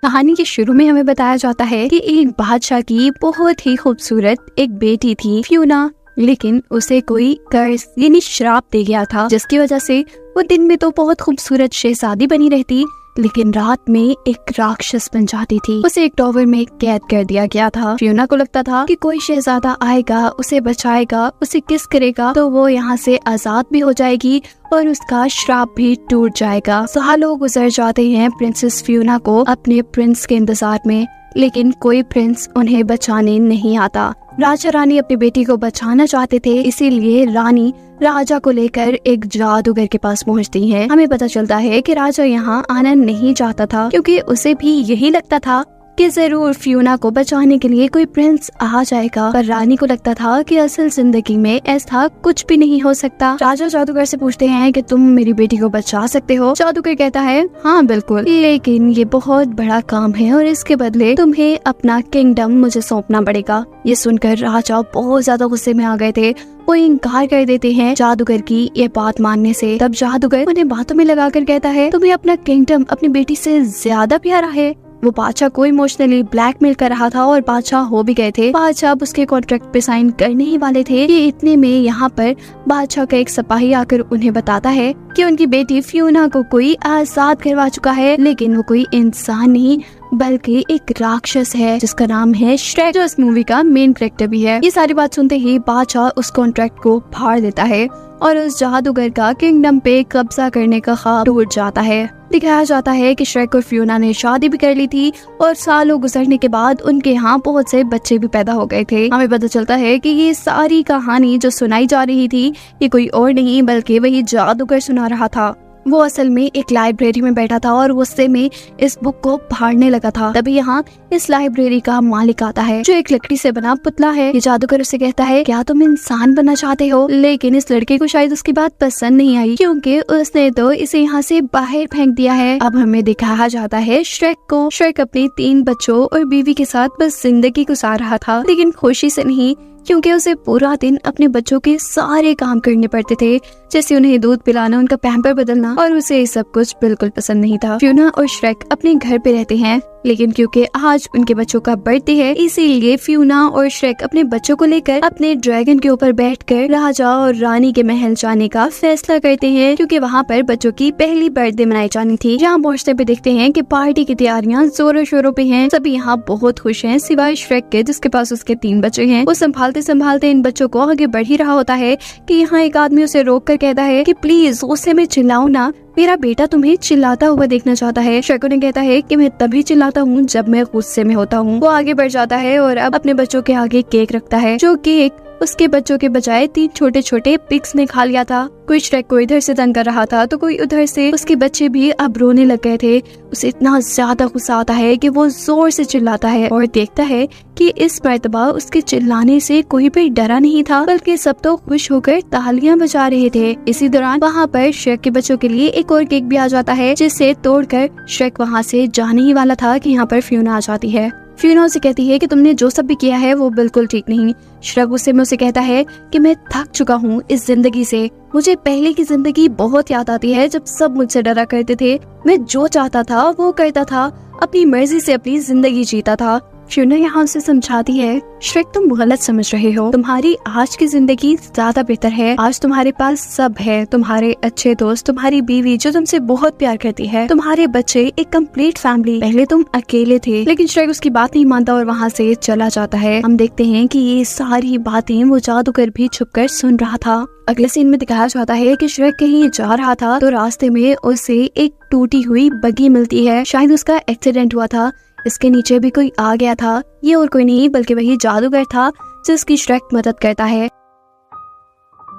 कहानी के शुरू में हमें बताया जाता है कि एक बादशाह की बहुत ही खूबसूरत एक बेटी थी फ्यूना, लेकिन उसे कोई कर्ज यानी श्राप दे गया था, जिसकी वजह से वो दिन में तो बहुत खूबसूरत शहजादी बनी रहती, लेकिन रात में एक राक्षस बन जाती थी। उसे एक टॉवर में कैद कर दिया गया था। फ्यूना को लगता था कि कोई शहजादा आएगा, उसे बचाएगा, उसे किस करेगा तो वो यहाँ से आजाद भी हो जाएगी और उसका श्राप भी टूट जाएगा। सालों गुजर जाते हैं प्रिंसेस फ्यूना को अपने प्रिंस के इंतजार में, लेकिन कोई प्रिंस उन्हें बचाने नहीं आता। राजा रानी अपनी बेटी को बचाना चाहते थे, इसीलिए रानी राजा को लेकर एक जादूगर के पास पहुंचती है। हमें पता चलता है कि राजा यहाँ आना नहीं चाहता था, क्योंकि उसे भी यही लगता था कि जरूर फ्यूना को बचाने के लिए कोई प्रिंस आ जाएगा, पर रानी को लगता था कि असल जिंदगी में ऐसा कुछ भी नहीं हो सकता। राजा जादूगर से पूछते हैं कि तुम मेरी बेटी को बचा सकते हो? जादूगर कहता है हाँ बिल्कुल, लेकिन ये बहुत बड़ा काम है और इसके बदले तुम्हें अपना किंगडम मुझे सौंपना पड़ेगा। ये सुनकर राजा बहुत ज्यादा गुस्से में आ गए थे। वो इनकार कर देते हैं जादूगर की ये बात मानने से। तब जादूगर उन्हें बातों में लगाकर कहता है तुम्हें अपना किंगडम अपनी बेटी से ज्यादा प्यारा है। वो बादशाह को इमोशनली ब्लैकमेल कर रहा था और बादशाह हो भी गए थे। बादशाह अब उसके कॉन्ट्रैक्ट पे साइन करने ही वाले थे कि इतने में यहाँ पर बादशाह का एक सिपाही आकर उन्हें बताता है कि उनकी बेटी फ्यूना को कोई आजाद करवा चुका है, लेकिन वो कोई इंसान नहीं बल्कि एक राक्षस है जिसका नाम है श्रेक, जो इस मूवी का मेन कैरेक्टर भी है। ये सारी बात सुनते ही बादशाह उस कॉन्ट्रैक्ट को फाड़ देता है और उस जादूगर का किंगडम पे कब्जा करने का ख्वाब टूट जाता है। दिखाया जाता है कि श्रेक और फ्यूना ने शादी भी कर ली थी और सालों गुजरने के बाद उनके यहाँ बहुत से बच्चे भी पैदा हो गए थे। हमें पता चलता है कि ये सारी कहानी जो सुनाई जा रही थी ये कोई और नहीं बल्कि वही जादूगर सुना रहा था। वो असल में एक लाइब्रेरी में बैठा था और गुस्से में इस बुक को फाड़ने लगा था। तभी यहाँ इस लाइब्रेरी का मालिक आता है जो एक लकड़ी से बना पुतला है। ये जादूगर उसे कहता है क्या तुम इंसान बनना चाहते हो? लेकिन इस लड़के को शायद उसकी बात पसंद नहीं आई, क्योंकि उसने तो इसे यहाँ से बाहर फेंक दिया है। अब हमें दिखाया जाता है श्रेक को। श्रेक अपने 3 बच्चों और बीवी के साथ बस जिंदगी गुजार रहा था, लेकिन खुशी से नहीं, क्योंकि उसे पूरा दिन अपने बच्चों के सारे काम करने पड़ते थे, जैसे उन्हें दूध पिलाना, उनका पैम्पर बदलना, और उसे सब कुछ बिल्कुल पसंद नहीं था। फ्यूना और श्रेक अपने घर पे रहते हैं, लेकिन क्योंकि आज उनके बच्चों का बर्थडे है, इसीलिए फ्यूना और श्रेक अपने बच्चों को लेकर अपने ड्रैगन के ऊपर बैठकर राजा और रानी के महल जाने का फैसला करते हैं, क्योंकि वहाँ पर बच्चों की पहली बर्थडे मनाई जानी थी। यहाँ पहुँचने पे देखते हैं कि पार्टी की तैयारियां जोरों शोरों पे हैं। सभी यहाँ बहुत खुश हैं सिवाय श्रेक के, जिसके पास उसके 3 बच्चे हैं। वो संभालते इन बच्चों को आगे बढ़ ही रहा होता है कि यहाँ एक आदमी उसे रोक कर कहता है कि प्लीज गुस्से में चिल्लाओ ना, मेरा बेटा तुम्हें चिल्लाता हुआ देखना चाहता है। श्रेक ने कहता है कि मैं तभी चिल्लाता हूँ जब मैं गुस्से में होता हूँ। वो आगे बढ़ जाता है और अब अपने बच्चों के आगे केक रखता है, जो केक उसके बच्चों के बजाय 3 छोटे छोटे पिग्स ने खा लिया था। कोई श्रेक को इधर से तंग कर रहा था तो कोई उधर से। उसके बच्चे भी अब रोने लग गए थे। उसे इतना ज्यादा गुस्सा आता है कि वो जोर से चिल्लाता है और देखता है कि इस मर्तबा उसके चिल्लाने से कोई भी डरा नहीं था, बल्कि सब तो खुश होकर तालियां बजा रहे थे। इसी दौरान वहाँ पर श्रेक के बच्चों के लिए एक और केक भी आ जाता है, जिसे तोड़कर श्रेक वहाँ से जाने ही वाला था कि यहाँ पर फ्यूना आ जाती है। फ्यूना उसे कहती है कि तुमने जो सब भी किया है वो बिल्कुल ठीक नहीं। श्रेक गुस्से में उसे कहता है कि मैं थक चुका हूँ इस जिंदगी से। मुझे पहले की जिंदगी बहुत याद आती है जब सब मुझसे डरा करते थे। मैं जो चाहता था वो करता था, अपनी मर्जी से अपनी जिंदगी जीता था। फ्यूना यहाँ उसे समझाती है श्रेक तुम गलत समझ रहे हो, तुम्हारी आज की जिंदगी ज्यादा बेहतर है। आज तुम्हारे पास सब है, तुम्हारे अच्छे दोस्त, तुम्हारी बीवी जो तुमसे बहुत प्यार करती है, तुम्हारे बच्चे, एक कंप्लीट फैमिली। पहले तुम अकेले थे। लेकिन श्रेक उसकी बात नहीं मानता और वहाँ से चला जाता है। हम देखते हैं कि ये सारी बातें वो जादूगर भी छुपकर सुन रहा था। अगले सीन में दिखाया जाता है कि श्रेक कहीं जा रहा था तो रास्ते में उसे एक टूटी हुई बग्गी मिलती है। शायद उसका एक्सीडेंट हुआ था, इसके नीचे भी कोई आ गया था। ये और कोई नहीं बल्कि वही जादूगर था जिसकी श्रेक मदद करता है।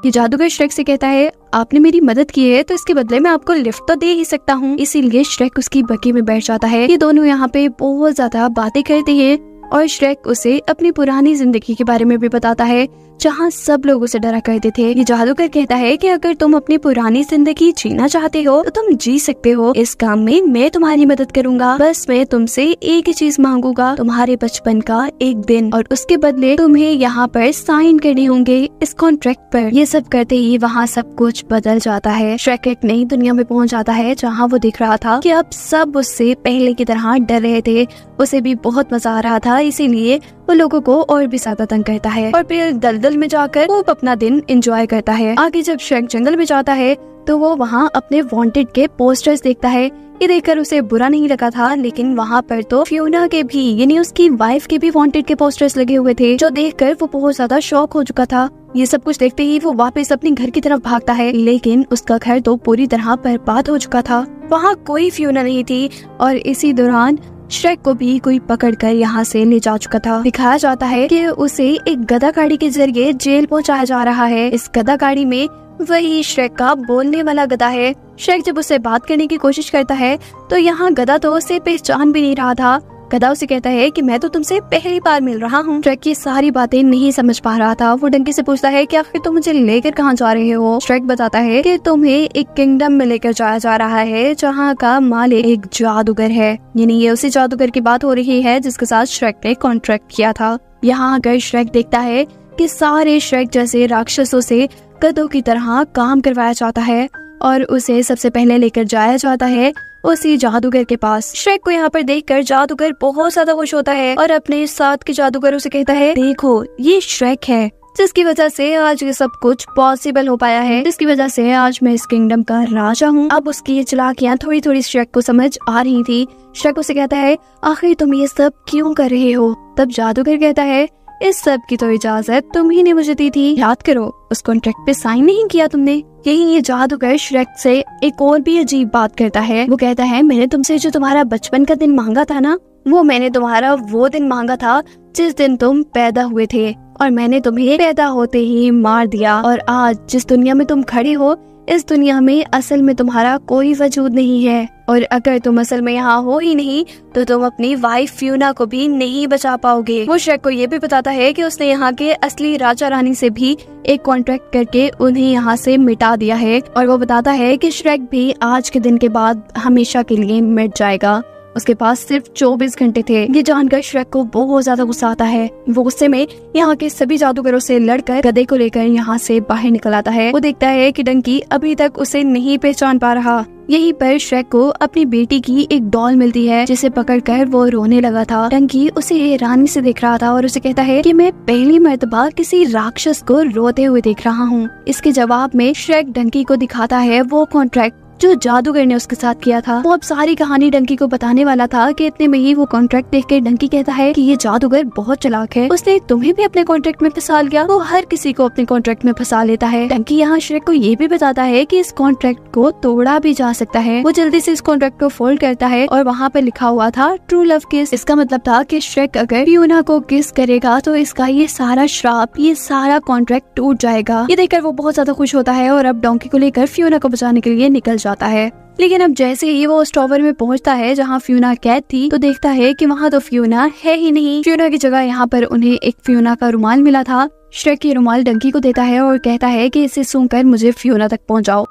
ये जादूगर श्रेक से कहता है आपने मेरी मदद की है तो इसके बदले में आपको लिफ्ट तो दे ही सकता हूँ। इसीलिए श्रेक उसकी बग्गी में बैठ जाता है। ये दोनों यहाँ पे बहुत ज्यादा बातें करते हैं और श्रेक उसे अपनी पुरानी जिंदगी के बारे में भी बताता है, जहाँ सब लोग उसे डरा करते थे। ये जादूगर कहता है कि अगर तुम अपनी पुरानी जिंदगी जीना चाहते हो तो तुम जी सकते हो। इस काम में मैं तुम्हारी मदद करूंगा। बस मैं तुमसे एक ही चीज मांगूंगा, तुम्हारे बचपन का एक दिन, और उसके बदले तुम्हें यहाँ पर साइन करने होंगे इस कॉन्ट्रैक्ट पर। ये सब करते ही वहाँ सब कुछ बदल जाता है। श्रेक एक नई दुनिया में पहुँच जाता है, जहाँ वो दिख रहा था कि अब सब उससे पहले की तरह डर रहे थे। उसे भी बहुत मजा आ रहा था, इसीलिए वो लोगों को और भी ज्यादा तंग करता है और फिर दलदल में जाकर वो अपना दिन एंजॉय करता है। आगे जब श्रेक जंगल में जाता है तो वो वहाँ अपने वांटेड के पोस्टर्स देखता है। ये देखकर उसे बुरा नहीं लगा था, लेकिन वहाँ पर तो फ्योना के भी, यानी उसकी वाइफ के भी वांटेड के पोस्टर्स लगे हुए थे, जो देखकर वो बहुत ज्यादा शॉक हो चुका था। ये सब कुछ देखते ही वो वापस अपने घर की तरफ भागता है, लेकिन उसका घर तो पूरी तरह बर्बाद हो चुका था। वहाँ कोई फ्योना नहीं थी और इसी दौरान श्रेक को भी कोई पकड़कर यहाँ से ले जा चुका था। दिखाया जाता है कि उसे एक गधा गाड़ी के जरिए जेल पहुँचाया जा रहा है। इस गधा गाड़ी में वही श्रेक का बोलने वाला गधा है। श्रेक जब उससे बात करने की कोशिश करता है तो यहाँ गधा तो उसे पहचान भी नहीं रहा था। गधा उसे कहता है कि मैं तो तुमसे पहली बार मिल रहा हूँ। श्रेक की सारी बातें नहीं समझ पा रहा था। वो डंकी से पूछता है कि आखिर तुम मुझे लेकर कहाँ जा रहे हो। श्रेक बताता है कि तुम्हें एक किंगडम में लेकर जाया जा रहा है, जहाँ का मालिक एक जादूगर है। यानी ये उसी जादूगर की बात हो रही है जिसके साथ श्रेक ने कॉन्ट्रैक्ट किया था। यहाँ आकर श्रेक देखता है कि सारे श्रेक जैसे राक्षसों से गधों की तरह काम करवाया जाता है और उसे सबसे पहले लेकर जाया जाता है उसी जादूगर के पास। श्रेक को यहाँ पर देखकर जादूगर बहुत ज्यादा खुश होता है और अपने साथ के जादूगरों से कहता है, देखो ये श्रेक है, जिसकी वजह से आज ये सब कुछ पॉसिबल हो पाया है, जिसकी वजह से आज मैं इस किंगडम का राजा हूँ। अब उसकी ये चालाकियाँ थोड़ी थोड़ी श्रेक को समझ आ रही थी। श्रेक उसे कहता है, आखिर तुम ये सब क्यों कर रहे हो। तब जादूगर कहता है, इस सब की तो इजाजत तुम ही ने मुझे दी थी, याद करो उस कॉन्ट्रैक्ट पे साइन नहीं किया तुमने। यही ये जादूगर श्रेक से एक और भी अजीब बात करता है। वो कहता है, मैंने तुमसे जो तुम्हारा बचपन का दिन मांगा था ना, वो मैंने तुम्हारा वो दिन मांगा था जिस दिन तुम पैदा हुए थे, और मैंने तुम्हें पैदा होते ही मार दिया। और आज जिस दुनिया में तुम खड़े हो, इस दुनिया में असल में तुम्हारा कोई वजूद नहीं है, और अगर तुम असल में यहाँ हो ही नहीं तो तुम अपनी वाइफ फ्योना को भी नहीं बचा पाओगे। वो श्रेक को ये भी बताता है कि उसने यहाँ के असली राजा रानी से भी एक कॉन्ट्रैक्ट करके उन्हें यहाँ से मिटा दिया है, और वो बताता है कि श्रेक भी आज के दिन के बाद हमेशा के लिए मिट जाएगा। उसके पास सिर्फ 24 घंटे थे। ये जानकर श्रेक को बहुत ज्यादा गुस्सा आता है। वो गुस्से में यहाँ के सभी जादूगरों से लड़कर गधे को लेकर यहाँ से बाहर निकल आता है। वो देखता है कि डंकी अभी तक उसे नहीं पहचान पा रहा। यहीं पर श्रेक को अपनी बेटी की एक डॉल मिलती है, जिसे पकड़कर वो रोने लगा था। डंकी उसे हैरानी से देख रहा था और उसे कहता है कि मैं पहली मर्तबा किसी राक्षस को रोते हुए देख रहा हूँ। इसके जवाब में श्रेक डंकी को दिखाता है वो कॉन्ट्रैक्ट जो जादूगर ने उसके साथ किया था। वो अब सारी कहानी डंकी को बताने वाला था कि इतने में ही वो कॉन्ट्रैक्ट देखकर डंकी कहता है कि ये जादूगर बहुत चालाक है, उसने तुम्हें भी अपने कॉन्ट्रैक्ट में फंसा लिया। वो हर किसी को अपने कॉन्ट्रैक्ट में फंसा लेता है। डंकी यहाँ श्रेक को ये भी बताता है कि इस कॉन्ट्रैक्ट को तोड़ा भी जा सकता है। वो जल्दी से इस कॉन्ट्रैक्ट को फोल्ड करता है और वहाँ पर लिखा हुआ था ट्रू लव किस। इसका मतलब था कि श्रेक अगर फ्योना को किस करेगा तो इसका ये सारा श्राप, ये सारा कॉन्ट्रैक्ट टूट जाएगा। ये देखकर वो बहुत ज्यादा खुश होता है और अब डोंकी को लेकर फ्योना को बचाने के लिए निकल जाता है। लेकिन अब जैसे ही वो उस टॉवर में पहुंचता है जहाँ फ्योना कैद थी, तो देखता है कि वहाँ तो फ्योना है ही नहीं। फ्योना की जगह यहाँ पर उन्हें एक फ्योना का रुमाल मिला था। श्रेक ये रुमाल डंकी को देता है और कहता है कि इसे सूंघकर मुझे फ्योना तक पहुँचाओ।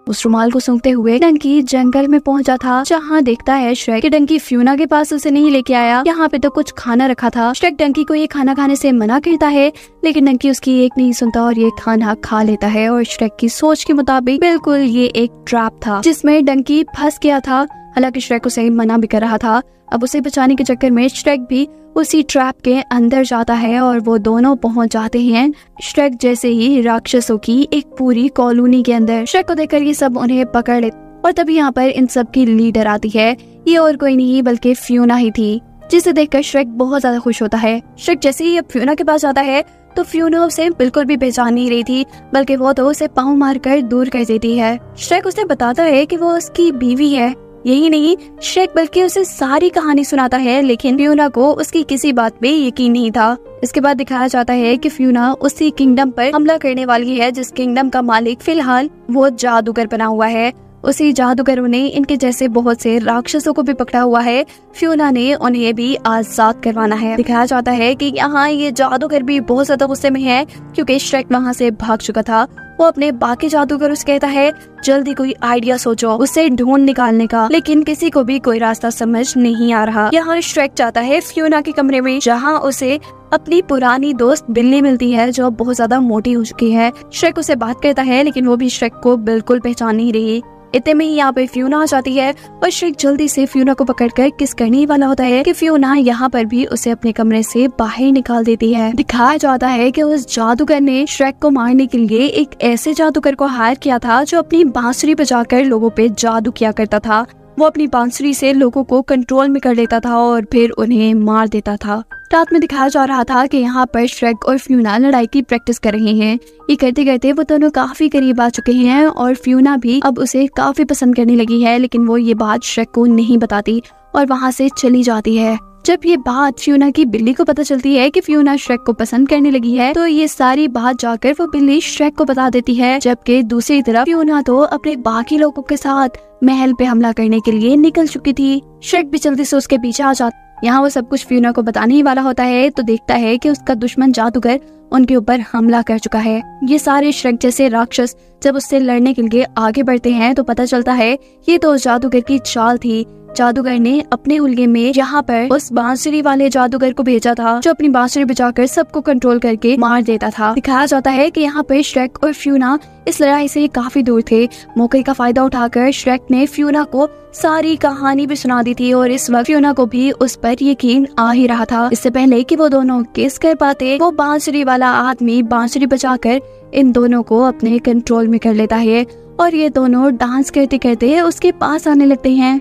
उस रुमाल को सूंघते हुए डंकी जंगल में पहुंचा था, जहाँ देखता है श्रेक कि डंकी फ्योना के पास उसे नहीं लेके आया। यहाँ पे तो कुछ खाना रखा था। श्रेक डंकी को ये खाना खाने से मना करता है, लेकिन डंकी उसकी एक नहीं सुनता और ये खाना खा लेता है। और श्रेक की सोच के मुताबिक बिल्कुल ये एक ट्रैप था जिसमें डंकी फंस गया था। हालांकि श्रेक उसे मना भी कर रहा था। अब उसे बचाने के चक्कर में श्रेक भी उसी ट्रैप के अंदर जाता है और वो दोनों पहुंच जाते हैं श्रेक जैसे ही राक्षसों की एक पूरी कॉलोनी के अंदर। श्रेक को देखकर ये सब उन्हें पकड़ लेते और तभी यहाँ पर इन सब की लीडर आती है। ये और कोई नहीं बल्कि फ्योना ही थी, जिसे देखकर श्रेक बहुत ज्यादा खुश होता है। श्रेक जैसे ही अब फ्योना के पास जाता है तो फ्योना उसे बिल्कुल भी पहचान नहीं रही थी, बल्कि वो तो उसे पाँव मारकर दूर कर देती है। श्रेक उसे बताता है कि वो उसकी बीवी है। यही नहीं, श्रेक बल्कि उसे सारी कहानी सुनाता है, लेकिन फ्योना को उसकी किसी बात पे यकीन नहीं था। इसके बाद दिखाया जाता है कि फ्योना उसी किंगडम पर हमला करने वाली है जिस किंगडम का मालिक फिलहाल वो जादूगर बना हुआ है। उसी जादूगरों ने इनके जैसे बहुत से राक्षसों को भी पकड़ा हुआ है। फ्योना ने उन्हें भी आजाद करवाना है। दिखाया जाता है कि यहाँ ये जादूगर भी बहुत ज्यादा गुस्से में है क्योंकि श्रेक वहाँ से भाग चुका था। वो अपने बाकी जादूगरों से कहता है जल्दी कोई आइडिया सोचो उसे ढूंढ निकालने का, लेकिन किसी को भी कोई रास्ता समझ नहीं आ रहा। यहाँ श्रेक जाता है फ्योना के कमरे में, जहाँ उसे अपनी पुरानी दोस्त बिल्ली मिलती है जो बहुत ज्यादा मोटी हो चुकी है। श्रेक उसे बात करता है लेकिन वो भी श्रेक को बिल्कुल पहचान नहीं रही। इतने में ही यहाँ पे फ्योना आ जाती है और श्रेक जल्दी से फ्योना को पकड़कर किस करने ही वाला होता है कि फ्योना यहाँ पर भी उसे अपने कमरे से बाहर निकाल देती है। दिखाया जाता है कि उस जादूगर ने श्रेक को मारने के लिए एक ऐसे जादूगर को हायर किया था जो अपनी बांसुरी बजाकर लोगों पे जादू किया करता था। वो अपनी बांसुरी से लोगों को कंट्रोल में कर लेता था और फिर उन्हें मार देता था। रात में दिखाया जा रहा था कि यहाँ पर श्रेक और फ्योना लड़ाई की प्रैक्टिस कर रहे हैं। ये करते करते वो दोनों काफी करीब आ चुके हैं और फ्योना भी अब उसे काफी पसंद करने लगी है, लेकिन वो ये बात श्रेक को नहीं बताती और वहाँ से चली जाती है। जब ये बात फ्योना की बिल्ली को पता चलती है कि फ्योना श्रेक को पसंद करने लगी है, तो ये सारी बात जाकर वो बिल्ली श्रेक को बता देती है। जबकि दूसरी तरफ फ्योना तो अपने बाकी लोगों के साथ महल पे हमला करने के लिए निकल चुकी थी। श्रेक भी जल्दी से उसके पीछे आ जाता। यहाँ वो सब कुछ फ्योना को बताने ही वाला होता है तो देखता है कि उसका दुश्मन जादूगर उनके ऊपर हमला कर चुका है। ये सारे श्रेक जैसे राक्षस जब उससे लड़ने के लिए आगे बढ़ते हैं तो पता चलता है ये तो जादूगर की चाल थी। जादूगर ने अपने उल्गे में यहाँ पर उस बांसुरी वाले जादूगर को भेजा था जो अपनी बांसुरी बजाकर सबको कंट्रोल करके मार देता था। दिखाया जाता है कि यहाँ पर श्रेक और फ्योना इस लड़ाई से काफी दूर थे। मौके का फायदा उठाकर श्रेक ने फ्योना को सारी कहानी भी सुना दी थी और इस वक्त फ्योना को भी उस पर यकीन आ ही रहा था। इससे पहले कि वो दोनों किस कर पाते, वो बांसुरी वाला आदमी बांसुरी बजाकर इन दोनों को अपने कंट्रोल में कर लेता है और ये दोनों डांस करते करते उसके पास आने लगते हैं।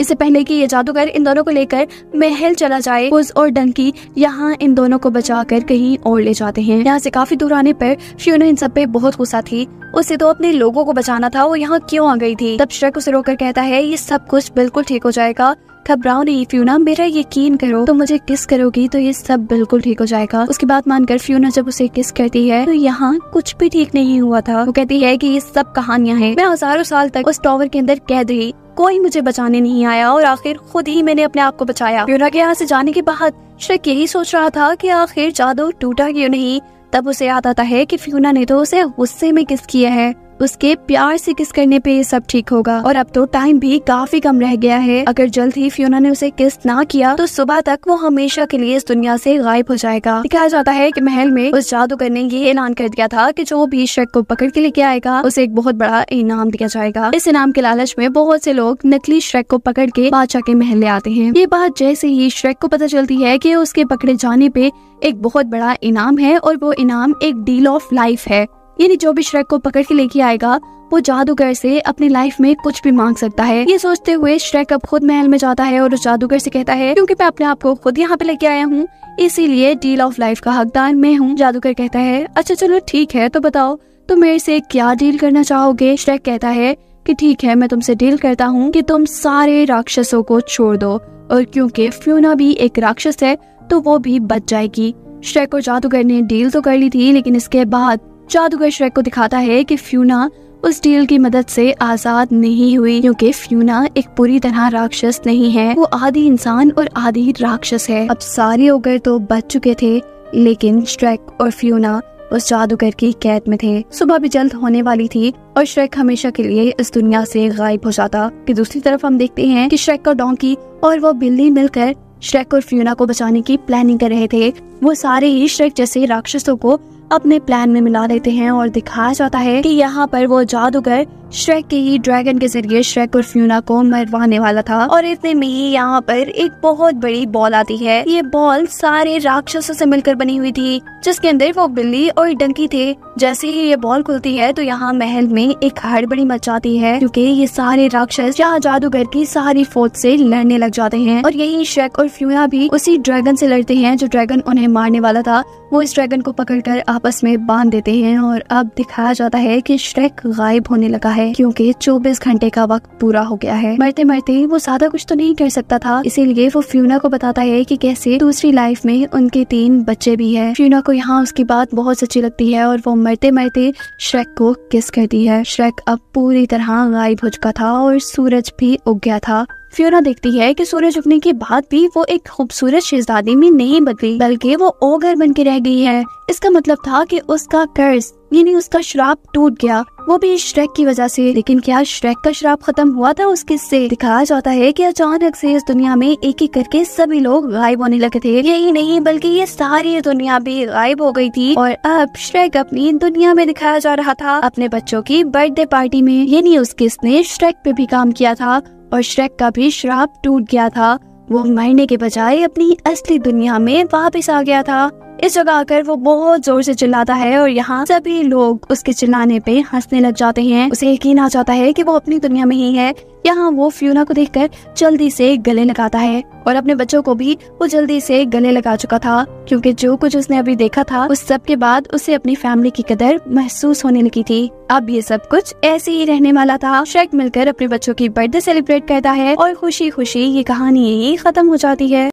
इससे पहले कि ये जादूगर इन दोनों को लेकर महल चला जाए, पुज और डंकी यहाँ इन दोनों को बचाकर कहीं और ले जाते हैं। यहाँ से काफी दूर आने पर फ्योना इन सब पे बहुत गुस्सा थी। उसे तो अपने लोगों को बचाना था, वो यहाँ क्यों आ गई थी। तब श्रेक उसे रोककर कहता है ये सब कुछ बिल्कुल ठीक हो जाएगा, घबराओ नहीं फ्योना, मेरा यकीन करो, तो मुझे किस करोगी तो ये सब बिल्कुल ठीक हो जाएगा। उसकी बात मानकर फ्योना जब उसे किस करती है तो यहाँ कुछ भी ठीक नहीं हुआ था। वो कहती है कि ये सब कहानियां हैं, मैं हजारों साल तक उस टावर के अंदर कैद रही, कोई मुझे बचाने नहीं आया और आखिर खुद ही मैंने अपने आप को बचाया। फ्योना के यहाँ से जाने के बाद श्रेक यही सोच रहा था कि आखिर जादू टूटा क्यों नहीं। तब उसे याद आता है कि फ्योना ने तो उसे गुस्से में किस किया है, उसके प्यार से किस करने पे ये सब ठीक होगा। और अब तो टाइम भी काफी कम रह गया है, अगर जल्द ही फ्योना ने उसे किस ना किया तो सुबह तक वो हमेशा के लिए इस दुनिया से गायब हो जाएगा। दिखाया जाता है कि महल में उस जादूगर ने ये ऐलान कर दिया था कि जो भी श्रेक को पकड़ के लेके आएगा उसे एक बहुत बड़ा इनाम दिया जाएगा। इस इनाम के लालच में बहुत से लोग नकली श्रेक को पकड़ के बादशाह के महल ले आते हैं। ये बात जैसे ही श्रेक को पता चलती है कि उसके पकड़े जाने पे एक बहुत बड़ा इनाम है और वो इनाम एक डील ऑफ लाइफ है, यानी जो भी श्रेक को पकड़ के लेके आएगा वो जादूगर से अपनी लाइफ में कुछ भी मांग सकता है। ये सोचते हुए श्रेक अब खुद महल में जाता है और उस जादूगर से कहता है क्योंकि मैं अपने आप को खुद यहाँ पे लेके आया हूँ इसीलिए डील ऑफ लाइफ का हकदार मैं हूँ। जादूगर कहता है अच्छा चलो ठीक है, तो बताओ तुम मेरे से क्या डील करना चाहोगे। श्रेक कहता है कि ठीक है, मैं तुमसे डील करता हूँ कि तुम सारे राक्षसों को छोड़ दो और क्योंकि फ्योना भी एक राक्षस है तो वो भी बच जाएगी। श्रेक और जादूगर ने डील तो कर ली थी, लेकिन इसके बाद जादूगर श्रेक को दिखाता है कि फ्योना उस डील की मदद से आजाद नहीं हुई क्योंकि फ्योना एक पूरी तरह राक्षस नहीं है, वो आधी इंसान और आधी राक्षस है। अब सारे ओगर तो बच चुके थे लेकिन श्रेक और फ्योना उस जादूगर की कैद में थे। सुबह भी जल्द होने वाली थी और श्रेक हमेशा के लिए इस दुनिया से गायब हो जाता। कि दूसरी तरफ हम देखते हैं कि श्रेक और डोंकी और वो बिल्ली मिलकर श्रेक और फ्योना को बचाने की प्लानिंग कर रहे थे। वो सारे ही श्रेक जैसे राक्षसों को अपने प्लान में मिला लेते हैं और दिखाया जाता है कि यहाँ पर वो जादूगर श्रेक के ही ड्रैगन के जरिए श्रेक और फ्योना को मरवाने वाला था। और इतने में ही यहाँ पर एक बहुत बड़ी बॉल आती है। ये बॉल सारे राक्षसों से मिलकर बनी हुई थी जिसके अंदर वो बिल्ली और डंकी थे। जैसे ही ये बॉल खुलती है तो यहाँ महल में एक हड़बड़ी मच जाती है क्योंकि ये सारे राक्षस यहाँ जादूगर की सारी फौज से लड़ने लग जाते हैं और यही श्रेक और फ्योना भी उसी ड्रैगन से लड़ते हैं जो ड्रैगन उन्हें मारने वाला था। वो इस ड्रैगन को पकड़कर आपस में बांध देते हैं और अब दिखाया जाता है कि श्रेक गायब होने लगा है। है क्योंकि 24 घंटे का वक्त पूरा हो गया है। मरते मरते वो ज्यादा कुछ तो नहीं कर सकता था, इसीलिए वो फ्यूना को बताता है कि कैसे दूसरी लाइफ में उनके 3 बच्चे भी हैं। फ्यूना को यहाँ उसकी बात बहुत अच्छी लगती है और वो मरते मरते श्रेक को किस करती है। श्रेक अब पूरी तरह गायब हो चुका था और सूरज भी उग गया था। फ्यूना देखती है कि सूरज उगने के बाद भी वो एक खूबसूरत शहजादी में नहीं बदली, बल्कि वो ओगर बन के रह गई है। इसका मतलब था कि उसका कर्ज यानी उसका श्राप टूट गया, वो भी श्रेक की वजह से। लेकिन क्या श्रेक का श्राप खत्म हुआ था उस किस्से? दिखाया जाता है कि अचानक से इस दुनिया में एक एक करके सभी लोग गायब होने लगे थे। यही नहीं बल्कि ये सारी दुनिया भी गायब हो गई थी और अब श्रेक अपनी दुनिया में दिखाया जा रहा था अपने बच्चों की बर्थडे पार्टी में। यानी उस किसने श्रेक पे भी काम किया था और श्रेक का भी श्राप टूट गया था। वो मरने के बजाय अपनी असली दुनिया में वापस आ गया था। इस जगह आकर वो बहुत जोर से चिल्लाता है और यहाँ सभी लोग उसके चिल्लाने पे हंसने लग जाते हैं। उसे यकीन आ जाता है कि वो अपनी दुनिया में ही है। यहाँ वो फ्यूना को देखकर जल्दी से गले लगाता है और अपने बच्चों को भी वो जल्दी से गले लगा चुका था, क्योंकि जो कुछ उसने अभी देखा था उस सब के बाद उसे अपनी फैमिली की कदर महसूस होने लगी थी। अब ये सब कुछ ऐसे ही रहने वाला था। श्रेक मिलकर अपने बच्चों की बर्थडे सेलिब्रेट करता है और खुशी खुशी ये कहानी यही खत्म हो जाती है।